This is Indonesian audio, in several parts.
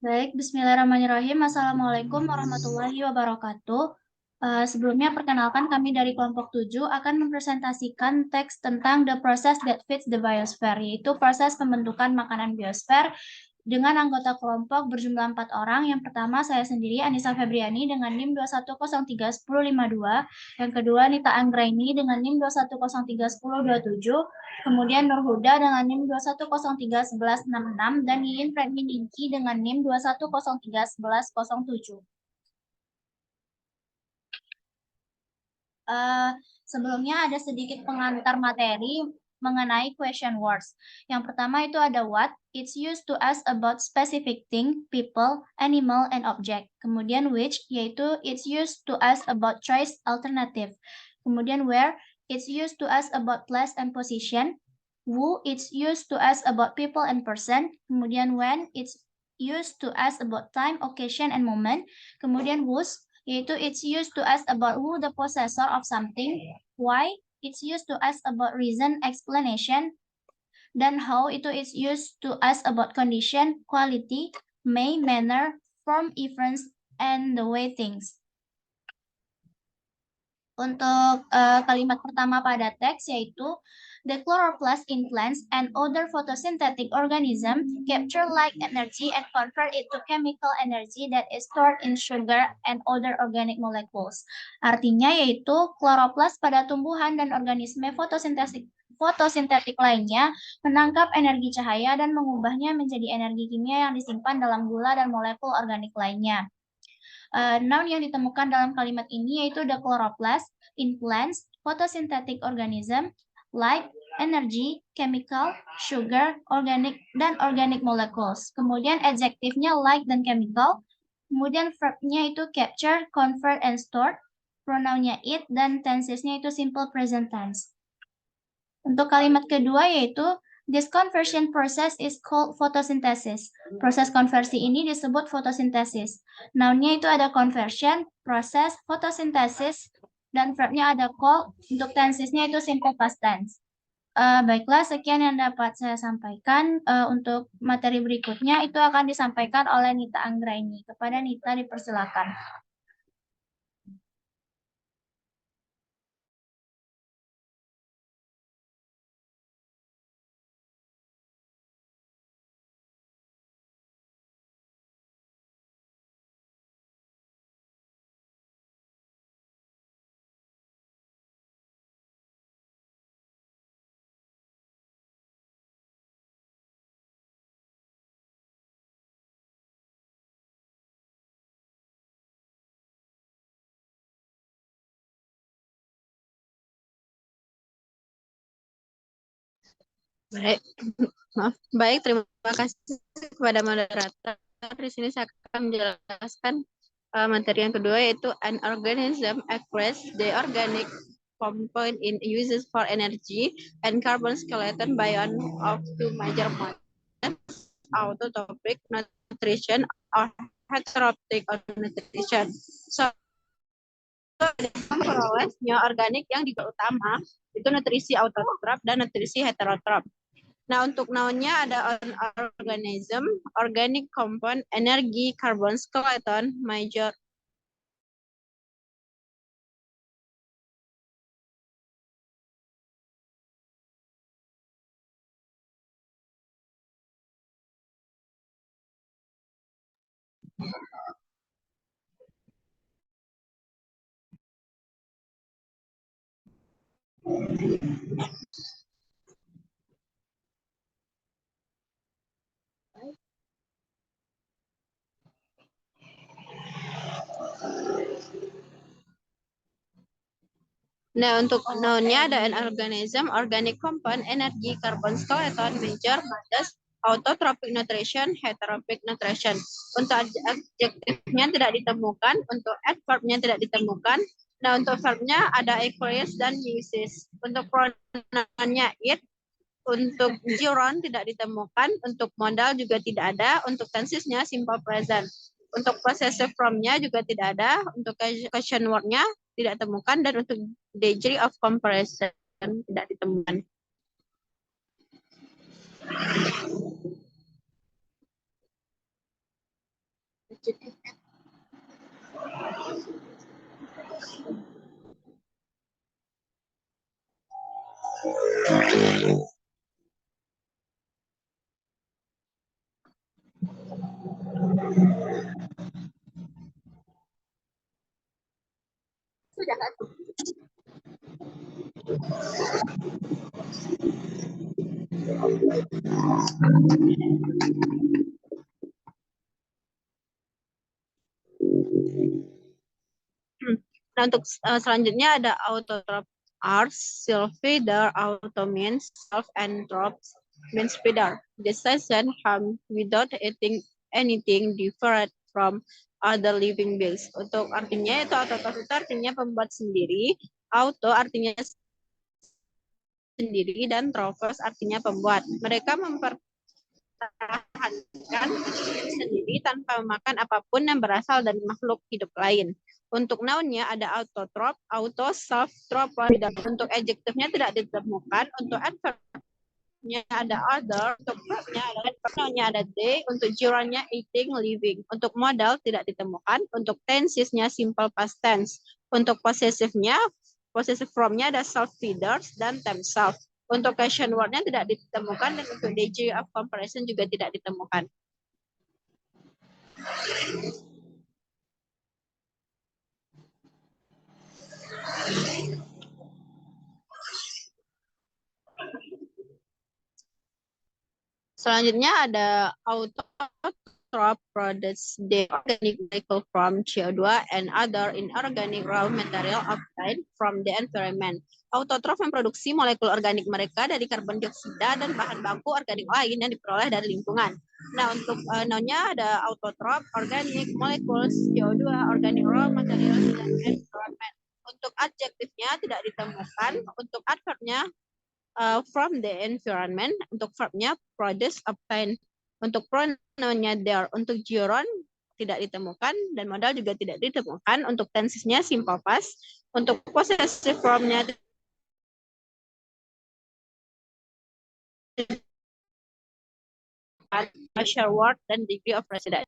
Baik, bismillahirrahmanirrahim. Assalamualaikum warahmatullahi wabarakatuh. Sebelumnya, perkenalkan kami dari kelompok 7 akan mempresentasikan teks tentang the process that feeds the biosphere, yaitu proses pembentukan makanan biosfer dengan anggota kelompok berjumlah 4 orang. Yang pertama, saya sendiri, Anissa Febriani, dengan NIM 2103152. Yang kedua, Nita Anggraini dengan NIM 2103127. Kemudian Nur Huda dengan NIM 2103166 dan Yiyun Fredmi Ninki dengan NIM 2103107. Sebelumnya ada sedikit pengantar materi mengenai question words. Yang pertama itu ada what, it's used to ask about specific thing, people, animal, and object. Kemudian which, yaitu it's used to ask about choice alternative. Kemudian where, it's used to ask about place and position. Who, it's used to ask about people and person. Kemudian when, it's used to ask about time, occasion, and moment. Kemudian whose, yaitu it's used to ask about who the possessor of something. Why, it's used to ask about reason, explanation. Dan how, itu it's used to ask about condition, quality, may, manner, form, events, and the way things. Untuk kalimat pertama pada teks yaitu the chloroplast in plants and other photosynthetic organism capture light energy and convert it to chemical energy that is stored in sugar and other organic molecules. Artinya yaitu chloroplast pada tumbuhan dan organisme fotosintetik lainnya menangkap energi cahaya dan mengubahnya menjadi energi kimia yang disimpan dalam gula dan molekul organik lainnya. Noun yang ditemukan dalam kalimat ini yaitu the chloroplast in plants, photosynthetic organism, light, energy, chemical, sugar, organic, dan organic molecules. Kemudian adjektifnya light dan chemical. Kemudian verbnya itu capture, convert, and store. Pronounnya it, dan tensesnya itu simple present tense. Untuk kalimat kedua yaitu this conversion process is called photosynthesis. Proses konversi ini disebut fotosintesis. Nounnya itu ada conversion, proses, fotosintesis, dan verbnya ada call. Untuk tensesnya itu simple past tense. Baiklah, sekian yang dapat saya sampaikan. Untuk materi berikutnya itu akan disampaikan oleh Nita Anggraini. Kepada Nita dipersilakan. Baik, terima kasih kepada moderator. Di sini saya akan menjelaskan materi yang kedua yaitu an organism acquires the organic compound in uses for energy and carbon skeleton by one of two major methods, autotrophic nutrition or heterotrophic nutrition. So, memperolehnya organik yang utama itu nutrisi autotrof dan nutrisi heterotrof. Nah, untuk nounnya ada organism, organic compound, energy, carbon skeleton, major. Nah, untuk nounnya ada an organism, organic compound, energy, carbon skeleton, major, modest, autotrophic nutrition, heterotrophic nutrition. Untuk adjektifnya tidak ditemukan, untuk adverbnya tidak ditemukan. Nah, untuk verbnya ada acquires dan uses. Untuk pronounnya it, untuk gerund tidak ditemukan, untuk modal juga tidak ada, untuk tensesnya simple present. Untuk possessive from-nya juga tidak ada, untuk question word-nya tidak ditemukan, dan untuk degree of comparison tidak ditemukan. Sudah kan? Nah, untuk selanjutnya ada autotrop arts, self-feeder, auto means, self-entrop means feeder. The session harm without eating anything different from other living beings. Untuk artinya itu autotrop itu artinya pembuat sendiri, auto artinya sendiri, dan tropos artinya pembuat. Mereka mempertahankan sendiri tanpa memakan apapun yang berasal dari makhluk hidup lain. Untuk nounnya ada autotrop, auto, self, tropon. Untuk adjektifnya tidak ditemukan. Untuk adverbnya ada other. Untuk verbnya ada nounnya ada they. Untuk gerundnya eating, living. Untuk modal tidak ditemukan. Untuk tensesnya simple past tense. Untuk possessive-nya, possessive from-nya ada self-feeders dan themselves. Untuk question word-nya tidak ditemukan, dan untuk degree of comparison juga tidak ditemukan. Selanjutnya ada autotrop produce the organic molecule from CO2 and other inorganic raw material obtained from the environment. Autotrop memproduksi molekul organik mereka dari karbon dioksida dan bahan baku organik lain yang diperoleh dari lingkungan. Nah, untuk nounnya ada autotrop, organic molecules, CO2, organic raw material, dan environment. Untuk adjektifnya tidak ditemukan. Untuk adverbnya from the environment. Untuk verbnya produce, obtain. Untuk pronounnya there. Untuk gerund tidak ditemukan, dan modal juga tidak ditemukan. Untuk tensesnya simple past. Untuk possessive from-nya partial word dan degree of residence.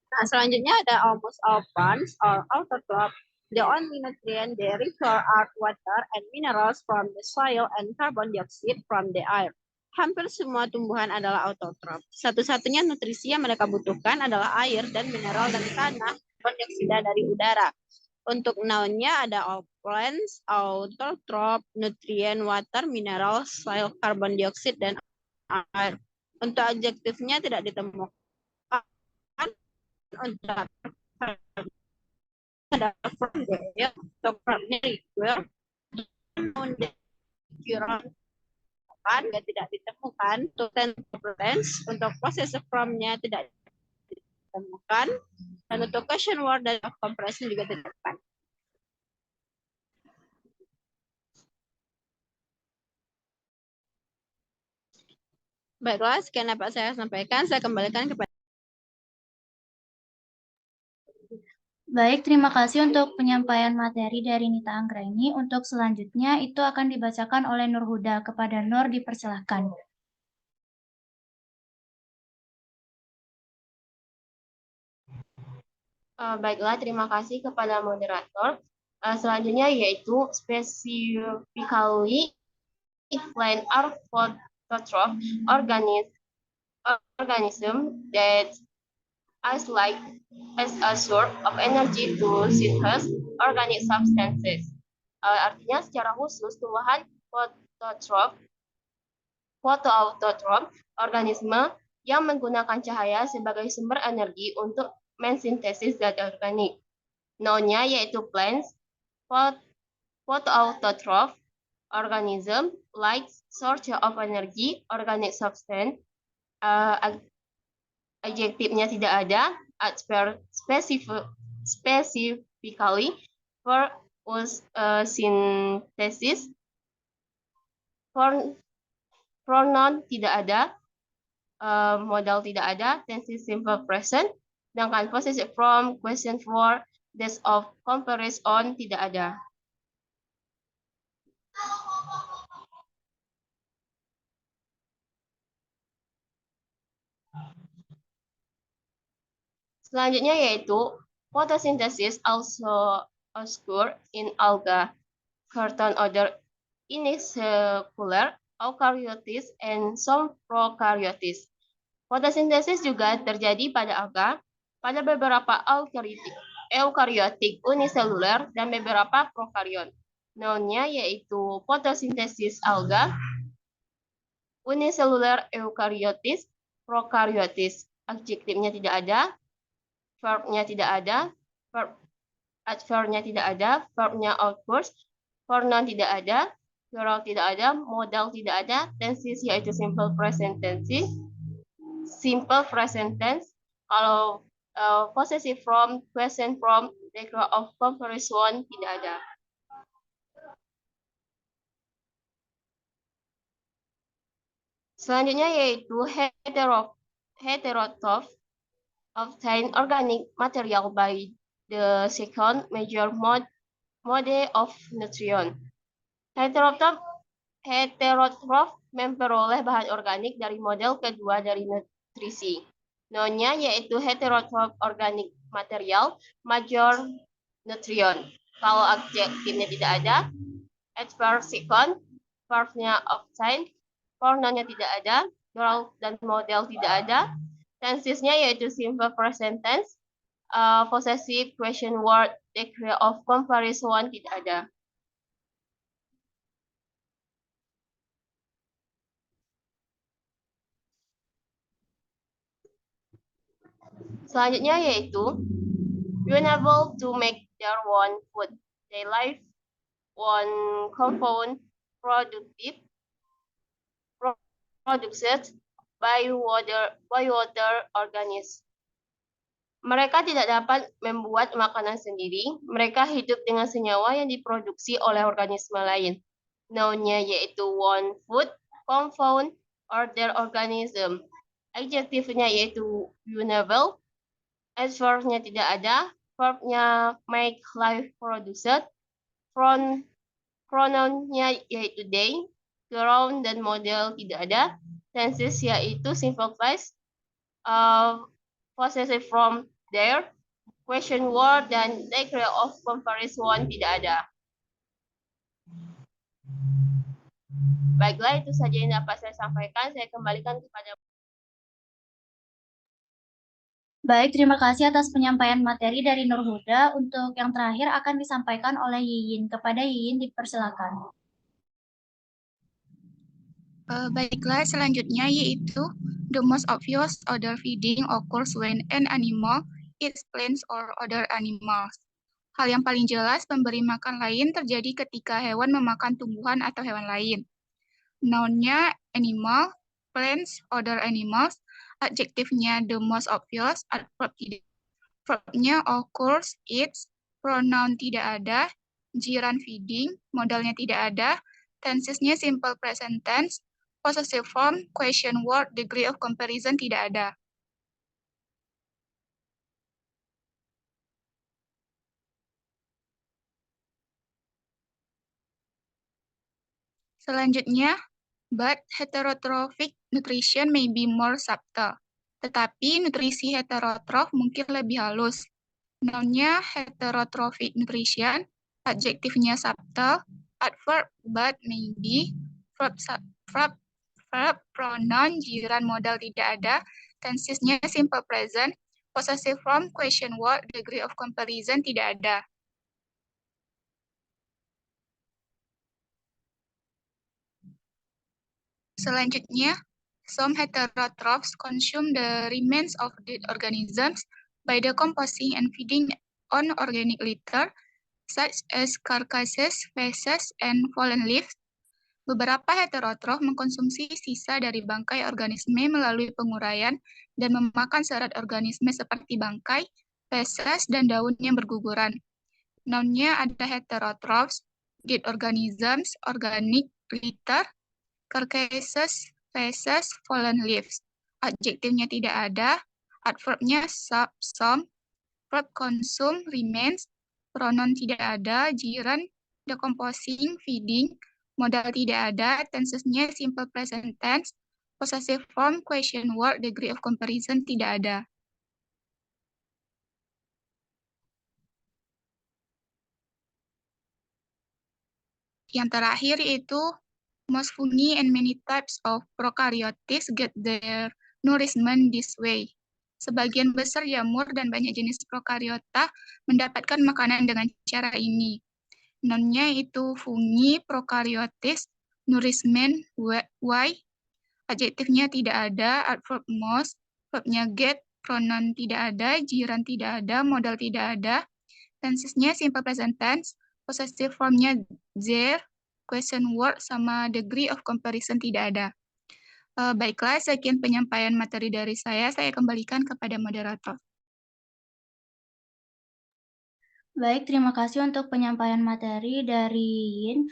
Nah, selanjutnya ada almost all plants or autotrop. The only nutrient they require are water and minerals from the soil and carbon dioxide from the air. Hampir semua tumbuhan adalah autotrop. Satu-satunya nutrisi yang mereka butuhkan adalah air dan mineral dari tanah, karbon dioksida dari udara. Untuk nounnya ada all plants, autotrop, nutrient, water, mineral, soil, carbon dioxide, dan air. Untuk adjektifnya tidak ditemukan. Untuk ada from there, untuk verbnya require, tidak ditemukan. Untuk tense, untuk possessive from-nya tidak ditemukan, dan untuk question word dan compression juga tidak ditemukan. Baiklah, sekian dapat saya sampaikan. Saya kembalikan kepada. Baik, terima kasih untuk penyampaian materi dari Nita Anggraini. Untuk selanjutnya itu akan dibacakan oleh Nur Huda. Kepada Nur dipersilahkan. Baiklah, terima kasih kepada moderator. Selanjutnya yaitu specifically plant are autotroph organism that isolate as a source of energy to synthesize organic substances. Artinya secara khusus tumbuhan fotoautotrop organisme yang menggunakan cahaya sebagai sumber energi untuk mensintesis zat organik. Nounnya yaitu plants, photoautotrophs, organism, like source of energy, organic substance. Adjektifnya tidak ada. Specifically for synthesis. Pronoun tidak ada. Modal tidak ada. Tense simple present. Sedangkan possessive from, question for, dash of, comparison tidak ada. Selanjutnya yaitu photosynthesis also occurs in alga, certain other unicellular eukaryotes and some prokaryotes. Fotosintesis juga terjadi pada alga, pada beberapa eukariotik uniseluler dan beberapa prokariot. Nounnya yaitu fotosintesis alga, uniseluler eukariotis, prokaryotis. Adjektifnya tidak ada, verbnya tidak ada, adverbnya tidak ada, verbnya occurs, pronoun tidak ada, plural tidak ada, modal tidak ada, tenses yaitu simple present tense, simple present tense. Kalau possessive from, question from, degree of comparison tidak ada. Selanjutnya yaitu heterotroph, obtain organic material by the second major mode of nutrient. Heterotroph memperoleh bahan organik dari model kedua dari nutrisi. Nounnya yaitu heterotroph organic material major nutrient. Kalau adjektifnya tidak ada, adverb second, verbnya obtain, pronounnya tidak ada, plural dan model tidak ada, tensesnya yaitu simple present tense, possessive, question word, degree of comparison tidak ada. Selanjutnya yaitu unable to make their own food. They live on compound produced by water organisms. Mereka tidak dapat membuat makanan sendiri. Mereka hidup dengan senyawa yang diproduksi oleh organisme lain. Nounnya yaitu one food, compound, or their organism. Adjektifnya yaitu unable. Adverbnya tidak ada. Verbnya make, life, produced. Pronounnya yaitu they. Ground dan model tidak ada. Tenses yaitu simple past. Possessive from, there. Question word dan degree of comparison tidak ada. Baiklah, itu saja yang dapat saya sampaikan. Saya kembalikan kepada. Baik, terima kasih atas penyampaian materi dari Nurhuda. Untuk yang terakhir akan disampaikan oleh Yiyin. Kepada Yiyin dipersilakan. Baiklah, selanjutnya yaitu the most obvious other feeding occurs when an animal eats plants or other animals. Hal yang paling jelas pemberi makan lain terjadi ketika hewan memakan tumbuhan atau hewan lain. Nounnya animal, plants, other animals. Adjektifnya the most obvious, adverb tidak. Verbnya occurs, eats, pronoun tidak ada, jiran feeding, modalnya tidak ada, tensesnya simple present tense, possessive form, question word, degree of comparison tidak ada. Selanjutnya, but heterotrophic nutrition may be more subtle. Tetapi nutrisi heterotroph mungkin lebih halus. Nounnya heterotrophic nutrition, adjektifnya subtle, adverb but maybe, verb pronoun, jiran modal tidak ada, tensesnya simple present, possessive form, question word, degree of comparison tidak ada. Selanjutnya, some heterotrophs consume the remains of dead organisms by decomposing and feeding on organic litter, such as carcasses, feces, and fallen leaves. Beberapa heterotroph mengkonsumsi sisa dari bangkai organisme melalui penguraian dan memakan serat organisme seperti bangkai, feces, dan daun yang berguguran. Nounnya ada heterotrophs, dead organisms, organic litter, carcasses, feces, fallen leaves. Adjektifnya tidak ada. adverbnya sub, some, verb consume, remains, pronoun tidak ada, jiran, decomposing, feeding, modal tidak ada, tensesnya simple present tense, possessive form, question word, degree of comparison tidak ada. Yang terakhir yaitu most fungi and many types of prokaryotes get their nourishment this way. Sebagian besar jamur dan banyak jenis prokariota mendapatkan makanan dengan cara ini. Nounnya itu fungi, prokaryotes, nourishment, why, adjektifnya tidak ada, adverb most, verbnya get, pronoun tidak ada, jiran tidak ada, modal tidak ada, tensesnya simple present tense, possessive formnya there, question word, sama degree of comparison tidak ada. Baiklah, sekian penyampaian materi dari saya kembalikan kepada moderator. Baik, terima kasih untuk penyampaian materi dari Yin.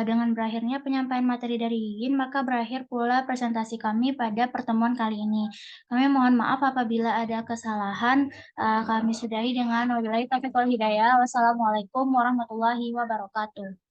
Dengan berakhirnya penyampaian materi dari Yin, maka berakhir pula presentasi kami pada pertemuan kali ini. Kami mohon maaf apabila ada kesalahan. Kami sudahi dengan wabillahi taufiq wal hidayah. Wassalamualaikum warahmatullahi wabarakatuh.